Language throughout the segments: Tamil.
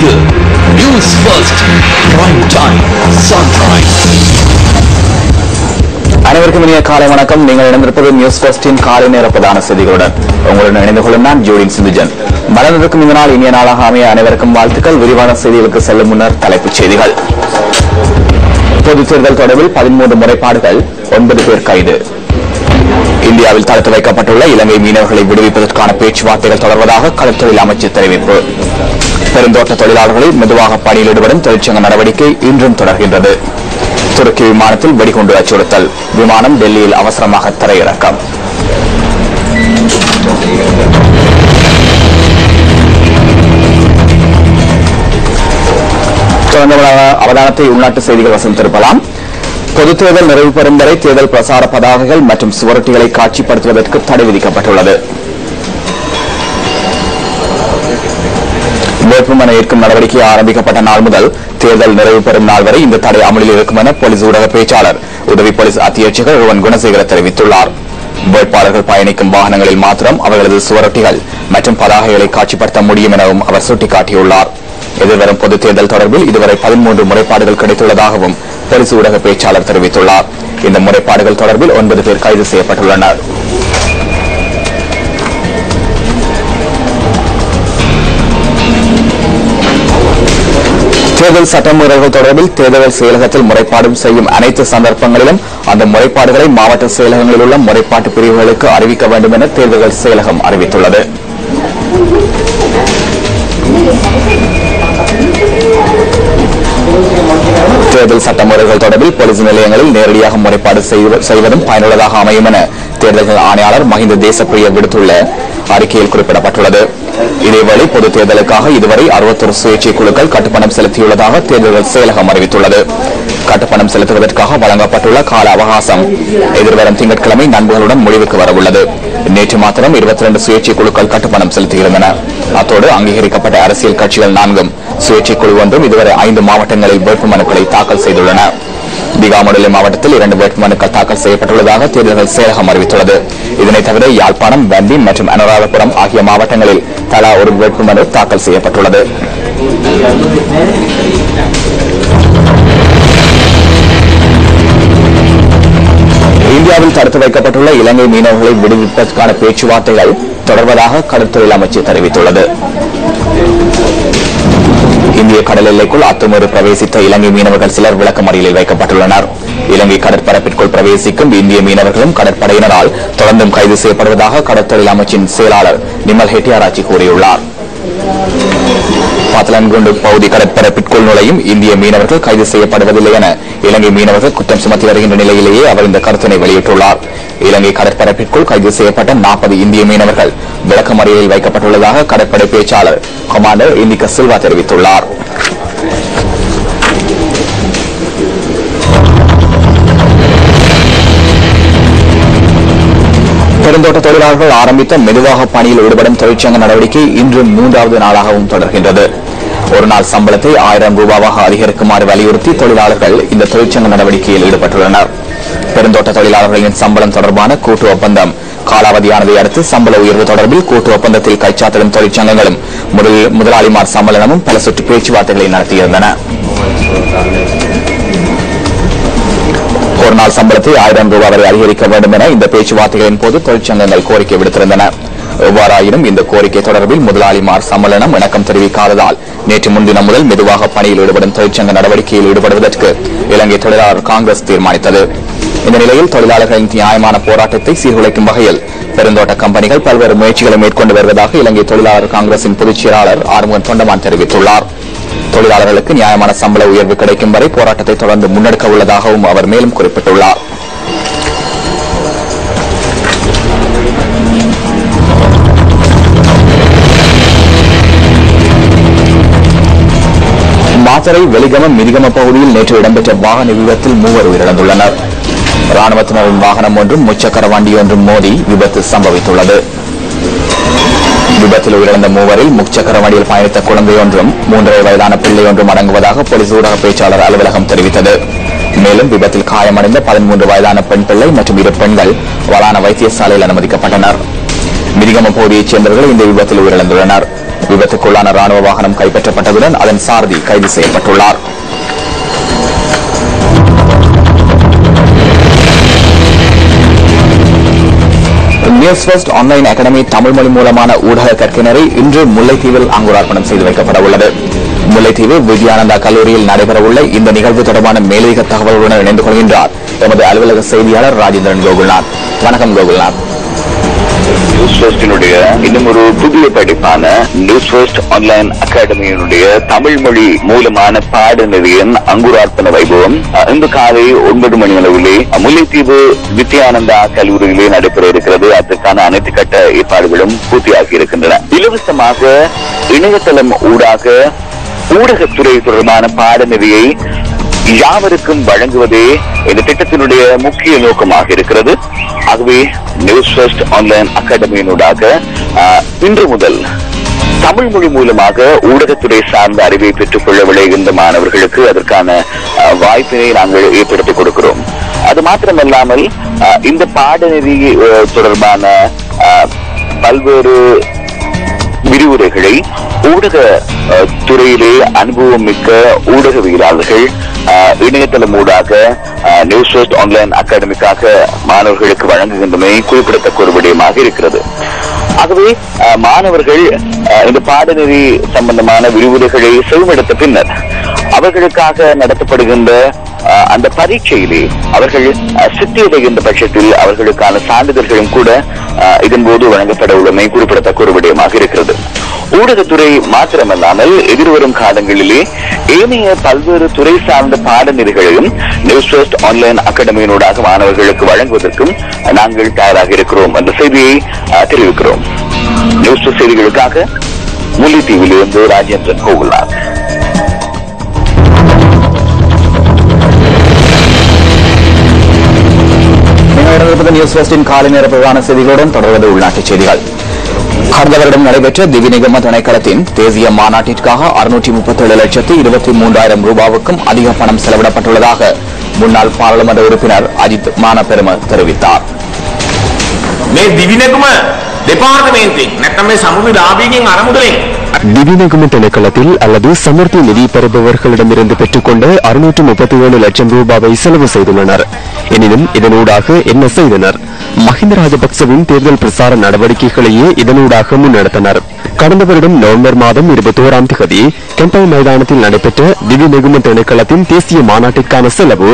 இது news first prime time sunrise. அனைவருக்கும் இனிய காலை வணக்கம். நீங்கள் இணைந்திருப்பது நியூஸ் ஃபர்ஸ்டின் காலை நேர பிரதான செய்திகளுடன் உங்களுடன் இணைந்து கொள்ளும் நான் ஜோடின் சிந்துஜன். மலர்ந்திருக்கும் இந்த நாள் இனிய நாளாக அமைய அனைவருக்கும் வாழ்த்துக்கள். விரிவான செய்திகளுக்கு செல்லும் முன்னர் தலைப்புச் செய்திகள். பொதுத் தேர்தல் தொடர்பில் 13 முறைப்பாடுகள், 9 பேர் கைது. இந்தியாவில் தடுத்து வைக்கப்பட்டுள்ள இலங்கை மீனவர்களை விடுவிப்பதற்கான பேச்சுவார்த்தைகள் தொடர்வதாக கடற்தொழில் அமைச்சர் தெரிவிப்பு. பெருந்தோட்ட தொழிலாளர்களில் மெதுவாக பணியில் ஈடுபடும் தொழிற்சங்க நடவடிக்கை இன்றும் தொடர்கின்றது. துருக்கி விமானத்தில் வெடிகுண்டு அச்சுறுத்தல், விமானம் டெல்லியில் அவசரமாக தரையிறக்கம். அவதானத்தை உள்நாட்டு செய்திகள் வசம் திருப்பலாம். பொதுத் தேர்தல் நிறைவு பெறும் வரை தேர்தல் பிரசார பதாகைகள் மற்றும் சுவரொட்டிகளை காட்சிப்படுத்துவதற்கு தடை விதிக்கப்பட்டுள்ளது. வேட்புமனு ஏற்கும் நடவடிக்கை ஆரம்பிக்கப்பட்ட நாள் முதல் தேர்தல் நிறைவு பெறும் நாள் வரை இந்த தடை அமலில் இருக்கும் என போலீஸ் ஊடக பேச்சாளர் உதவி போலீஸ் அத்தியட்சகர் ருவன் குணசேகர தெரிவித்துள்ளார். வேட்பாளர்கள் பயணிக்கும் வாகனங்களில் மாத்திரம் அவர்களது சுவரொட்டிகள் மற்றும் பதாகைகளை காட்சிப்படுத்த முடியும் எனவும் அவர் சுட்டிக்காட்டியுள்ளார். எதிர்வரும் பொதுத் தேர்தல் தொடர்பில் இதுவரை 13 முறைப்பாடுகள் கிடைத்துள்ளதாகவும் போலீஸ் ஊடக பேச்சாளர் தெரிவித்துள்ளார். இந்த முறைப்பாடுகள் தொடர்பில் 9 பேர் கைது செய்யப்பட்டுள்ளனர். தேர்தல் சட்டமீறல்கள் தொடர்பில் தேர்தல் செயலகத்தில் முறைப்பாடு செய்யும் அனைத்து சந்தர்ப்பங்களிலும் அந்த முறைப்பாடுகளை மாவட்ட செயலகங்களில் உள்ள முறைப்பாட்டு பிரிவுகளுக்கு அறிவிக்க வேண்டும் என தேர்தல் செயலகம் அறிவித்துள்ளது. தேர்தல் சட்டமுறைகள் தொடர்பில் போலீஸ் நிலையங்களில் நேரடியாக முறைப்பாடு செய்வதும் பயனுள்ளதாக அமையும் என தேர்தல் ஆணையாளர் மஹிந்த தேசப்பிரிய விடுத்துள்ள அறிக்கையில் குறிப்பிடப்பட்டுள்ளது. இதேவேளை பொதுத் தேர்தலுக்காக இதுவரை 61 சுயேட்சை குழுக்கள் கட்டுப்பணம் செலுத்தியுள்ளதாக தேர்தல் செயலகம் அறிவித்துள்ளது. கட்டுப்பணம் செலுத்துவதற்காக வழங்கப்பட்டுள்ள கால அவகாசம் எதிர்வரும் திங்கட்கிழமை நண்பர்களுடன் முடிவுக்கு வரவுள்ளது. நேற்று மாத்திரம் 22 சுயேட்சை குழுக்கள் கட்டுப்பணம் செலுத்தியிருந்தன. அத்தோடு அங்கீகரிக்கப்பட்ட அரசியல் கட்சிகள் 4 சுயேட்சை குழு ஒன்றும் இதுவரை 5 மாவட்டங்களில் வேட்புமனுக்களை தாக்கல் செய்துள்ளன. திகாமடுலை மாவட்டத்தில் 2 வேட்புமனுக்கள் தாக்கல் செய்யப்பட்டுள்ளதாக தேர்தல் செயலகம் அறிவித்துள்ளது. இதனைத் தவிர யாழ்ப்பாணம், வன்னி மற்றும் அனுராதபுரம் ஆகிய மாவட்டங்களில் தலா ஒரு வேட்புமனு தாக்கல் செய்யப்பட்டுள்ளது. இந்தியாவில் தடுத்து வைக்கப்பட்டுள்ள இலங்கை மீனவர்களை விடுவிப்பதற்கான பேச்சுவார்த்தைகள் தொடர்வதாக கடற்தொழில் அமைச்சர் தெரிவித்துள்ளது. இந்திய கடல் எல்லைக்குள் அத்துமீறி பிரவேசித்த இலங்கை மீனவர்கள் சிலர் விளக்கமறியலில் வைக்கப்பட்டுள்ளனர். இலங்கை கடற்பரப்பிற்குள் பிரவேசிக்கும் இந்திய மீனவர்களும் கடற்படையினரால் தொடர்ந்தும் கைது செய்யப்படுவதாக கடற்தொழில் அமைச்சின் செயலாளர் நிமல் ஹெட்டியாராச்சி கூறியுள்ளார். பாத்தலன்குண்டு பகுதி கடற்பரப்பிற்குள் நுழையும் இந்திய மீனவர்கள் கைது செய்யப்படுவதில்லை என இலங்கை மீனவர்கள் குற்றம் சுமத்தி வருகின்ற நிலையிலேயே அவர் இந்த கருத்தினை வெளியிட்டுள்ளார். இலங்கை கடற்பரப்பிற்குள் கைது செய்யப்பட்ட 40 இந்திய மீனவர்கள் விளக்கமறியலில் வைக்கப்பட்டுள்ளதாக கடற்படை பேச்சாளர் கமாண்டர் இந்திக சில்வா தெரிவித்துள்ளார். பெருந்தோட்ட தொழிலாளர்கள் ஆரம்பித்த மெதுவாக பணியில் ஈடுபடும் தொழிற்சங்க நடவடிக்கை இன்று 3வது நாளாகவும் தொடர்கின்றது. ஒரு நாள் சம்பளத்தை 1000 ரூபாவாக அதிகரிக்குமாறு வலியுறுத்தி தொழிலாளர்கள் இந்த தொழிற்சங்க நடவடிக்கையில் ஈடுபட்டுள்ளனர். பெருந்தோட்ட தொழிலாளர்களின் சம்பளம் தொடர்பான கூட்டு ஒப்பந்தம் காலாவதியானதை அடுத்து சம்பள உயர்வு தொடர்பில் கூட்டு ஒப்பந்தத்தில் கைச்சாத்திடும் தொழிற்சங்கங்களும் முதலாளிமார் சம்மேளனமும் பல சுற்று பேச்சுவார்த்தைகளை நடத்தியிருந்தன. ஒரு நாள் சம்பளத்தை 1000 ரூபாய் வரை அதிகரிக்க வேண்டும் என இந்த பேச்சுவார்த்தைகளின் போது தொழிற்சங்கங்கள் கோரிக்கை விடுத்திருந்தன. எவ்வாறாயினும் இந்த கோரிக்கை தொடர்பில் முதலாளிமார் சம்மேளனம் இணக்கம் தெரிவிக்காததால் நேற்று முன்தினம் முதல் மெதுவாக பணியில் ஈடுபடும் தொழிற்சங்க நடவடிக்கையில் ஈடுபடுவதற்கு இலங்கை தொழிலாளர் காங்கிரஸ் தீர்மானித்தது. இந்த நிலையில் தொழிலாளர்களின் நியாயமான போராட்டத்தை சீர்குலைக்கும் வகையில் பெருந்தோட்ட கம்பெனிகள் பல்வேறு முயற்சிகளை மேற்கொண்டு வருவதாக இலங்கை தொழிலாளர் காங்கிரசின் பொதுச் செயலாளர் ஆறுமுகன் தொண்டமான் தெரிவித்துள்ளார். தொழிலாளர்களுக்கு நியாயமான சம்பள உயர்வு கிடைக்கும் வரை போராட்டத்தை தொடர்ந்து முன்னெடுக்க உள்ளதாகவும் அவர் மேலும் குறிப்பிட்டுள்ளார். மாத்தறை வெலிகம மிதிகம பகுதியில் நேற்று இடம்பெற்ற வாகன விபத்தில் 3 உயிரிழந்துள்ளனர். ராணுவத்தினரின் வாகனம் ஒன்றும் முச்சக்கர வண்டி ஒன்றும் மோதி விபத்து சம்பவித்துள்ளது. விபத்தில் உயிரிழந்த 3வரில் முச்சக்கர வண்டியில் பயணித்த குழந்தை ஒன்றும் 3.5 வயதான பிள்ளை ஒன்றும் அடங்குவதாக போலீஸ் ஊடக பேச்சாளர் அலுவலகம் தெரிவித்தது. மேலும் விபத்தில் காயமடைந்த 13 வயதான பெண் பிள்ளை மற்றும் 2 பெண்கள் வளான வைத்தியசாலையில் அனுமதிக்கப்பட்டனர். மிதிகம பகுதியைச் சேர்ந்தவர்கள் இந்த விபத்தில் உயிரிழந்துள்ளனர். விபத்துக்குள்ளான ராணுவ வாகனம் கைப்பற்றப்பட்டதுடன் அதன் சாரதி கைது செய்யப்பட்டுள்ளார். News first online academy Tamil மொழி மூலமான ஊடக கற்கிணரை இன்று முல்லைத்தீவில் அங்குரார்ப்பணம் செய்து வைக்கப்பட உள்ளது. முல்லைத்தீவு வித்யானந்தா கல்லூரியில் நடைபெறவுள்ள இந்த நிகழ்வு தொடர்பான மேலதிக தகவல்களுடன் இணைந்து கொள்கின்றார் எமது அலுவலக செய்தியாளர் ராஜேந்திரன் கோகுல்நாத். வணக்கம் கோகுல்நாத். நியூஸ் ஃபர்ஸ்டினுடைய இன்னும் ஒரு புதிய படிப்பான நியூஸ் ஃபர்ஸ்ட் ஆன்லைன் அகாடமியினுடைய தமிழ் மொழி மூலமான பாடநெறியின் அங்குரார்ப்பண வைபவம் இன்று காலை 9 மணி அளவிலே முல்லைத்தீவு வித்யானந்தா கல்லூரியிலே நடைபெற இருக்கிறது. அதற்கான அனைத்து கட்ட ஏற்பாடுகளும் பூர்த்தியாகி இருக்கின்றன. இலவசமாக இணையதளம் ஊடாக ஊடகத்துறை தொடர்பான பாடநெறியை யாவருக்கும் வழங்குவதே இந்த திட்டத்தினுடைய முக்கிய நோக்கமாக இருக்கிறது. ஆகவே நியூஸ் ஃபர்ஸ்ட் ஆன்லைன் அகாடமியினூடாக இன்று முதல் தமிழ் மொழி மூலமாக ஊடகத்துறை சார்ந்த அறிவை பெற்றுக் கொள்ள விளைகின்ற மாணவர்களுக்கு அதற்கான வாய்ப்பினை நாங்கள் ஏற்படுத்திக் கொடுக்கிறோம். அது மாத்திரமல்லாமல் இந்த பாடநெறி தொடர்பான பல்வேறு விரிவுரைகளை ஊடக துறையிலே அனுபவம் மிக்க ஊடகவியலாளர்கள் இணையதளம் ஊடாக நியூஸ் ஃபர்ஸ்ட் ஆன்லைன் அகாடமிக்காக மாணவர்களுக்கு வழங்குகின்றமை குறிப்பிடத்தக்க ஒரு விடயமாக இருக்கிறது. ஆகவே மாணவர்கள் இந்த பாடநெறி சம்பந்தமான விரிவுரைகளை செவிமடுத்த பின்னர் அவர்களுக்காக நடத்தப்படுகின்ற அந்த பரீட்சையிலே அவர்கள் சித்தியடைகின்ற பட்சத்தில் அவர்களுக்கான சான்றிதழ்களும் கூட இதன்போது வழங்கப்பட உள்ளமை குறிப்பிடத்தக்க ஒரு விடயமாக இருக்கிறது. ஊடகத்துறை மாத்திரமல்லாமல் எதிர்வரும் காலங்களிலே ஏனைய பல்வேறு துறை சார்ந்த பாடநெறிகளையும் நியூஸ் ஃபர்ஸ்ட் ஆன்லைன் அகாடமியினூடாக மாணவர்களுக்கு வழங்குவதற்கும் நாங்கள் தயாராக இருக்கிறோம் என்ற செய்தியை தெரிவிக்கிறோம். நியூஸ் ஃபர்ஸ்ட் செய்திகளுக்காக முல்லைத்தீவிலிருந்து ராஜேந்திரன் கோகுல்நாத். நியூஸ் ஃபர்ஸ்டின் காலை நேர பிரதான செய்திகளுடன் தொடர்வது உள்நாட்டுச் செய்திகள். கடந்த வருடம் நடைபெற்ற திவி நிகம திணைக்களத்தின் தேசிய மாநாட்டிற்காக 637,23,000 ரூபாவுக்கும் அதிக பணம் செலவிடப்பட்டுள்ளதாக முன்னாள் பாராளுமன்ற உறுப்பினர் அஜித் மானபெரும தெரிவித்தார். திவிநெகும திணைக்களத்தில் அல்லது சமர்த்தி நிதி பெறுபவர்களிடமிருந்து பெற்றுக்கொண்ட 637 லட்சம் ரூபாவை செலவு செய்துள்ளனர். எனினும் இதனூடாக என்ன செய்தனர்? மஹிந்த ராஜபக்சவின் தேர்தல் பிரசார நடவடிக்கைகளையே இதனூடாக முன்னெடுத்தனர். கடந்த வருடம் நவம்பர் மாதம் 21ஆம் தேதி கெம்பை மைதானத்தில் நடைபெற்ற திவி நெகும திணைக்களத்தின் தேசிய மாநாட்டிற்கான செலவு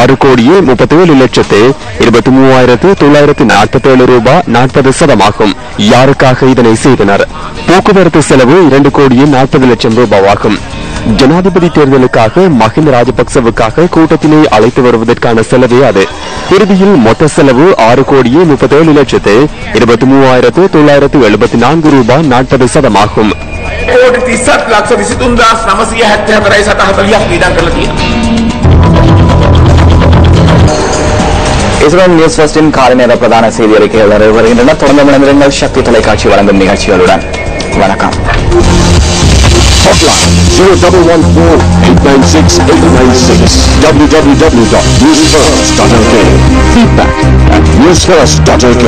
6,37,23,947 ரூபாய் 40% ஆகும். யாருக்காக இதனை செய்தனர்? போக்குவரத்து செலவு 2,40,00,000 ரூபாவாகும். ஜனாதிபதி தேர்தலுக்காக மஹிந்த ராஜபக்சவுக்காக கூட்டத்தினை அழைத்து வருவதற்கான செலவே அது. இறுதியில் மொத்த செலவு 6,37,23,974 ரூபாய் 40% ஆகும். இஸ்ரேல் நியூஸ் ஃபர்ஸ்டின் காலை நேர பிரதான செய்தி அறிக்கைகள் வருகின்றன. தொடர்ந்து மனிதர்கள் சக்தி தொலைக்காட்சி வழங்கும் நிகழ்ச்சிகளுடன். வணக்கம். Hotline 0114-896-896 www.newsfirst.lk. Feedback at newsfirst.lk.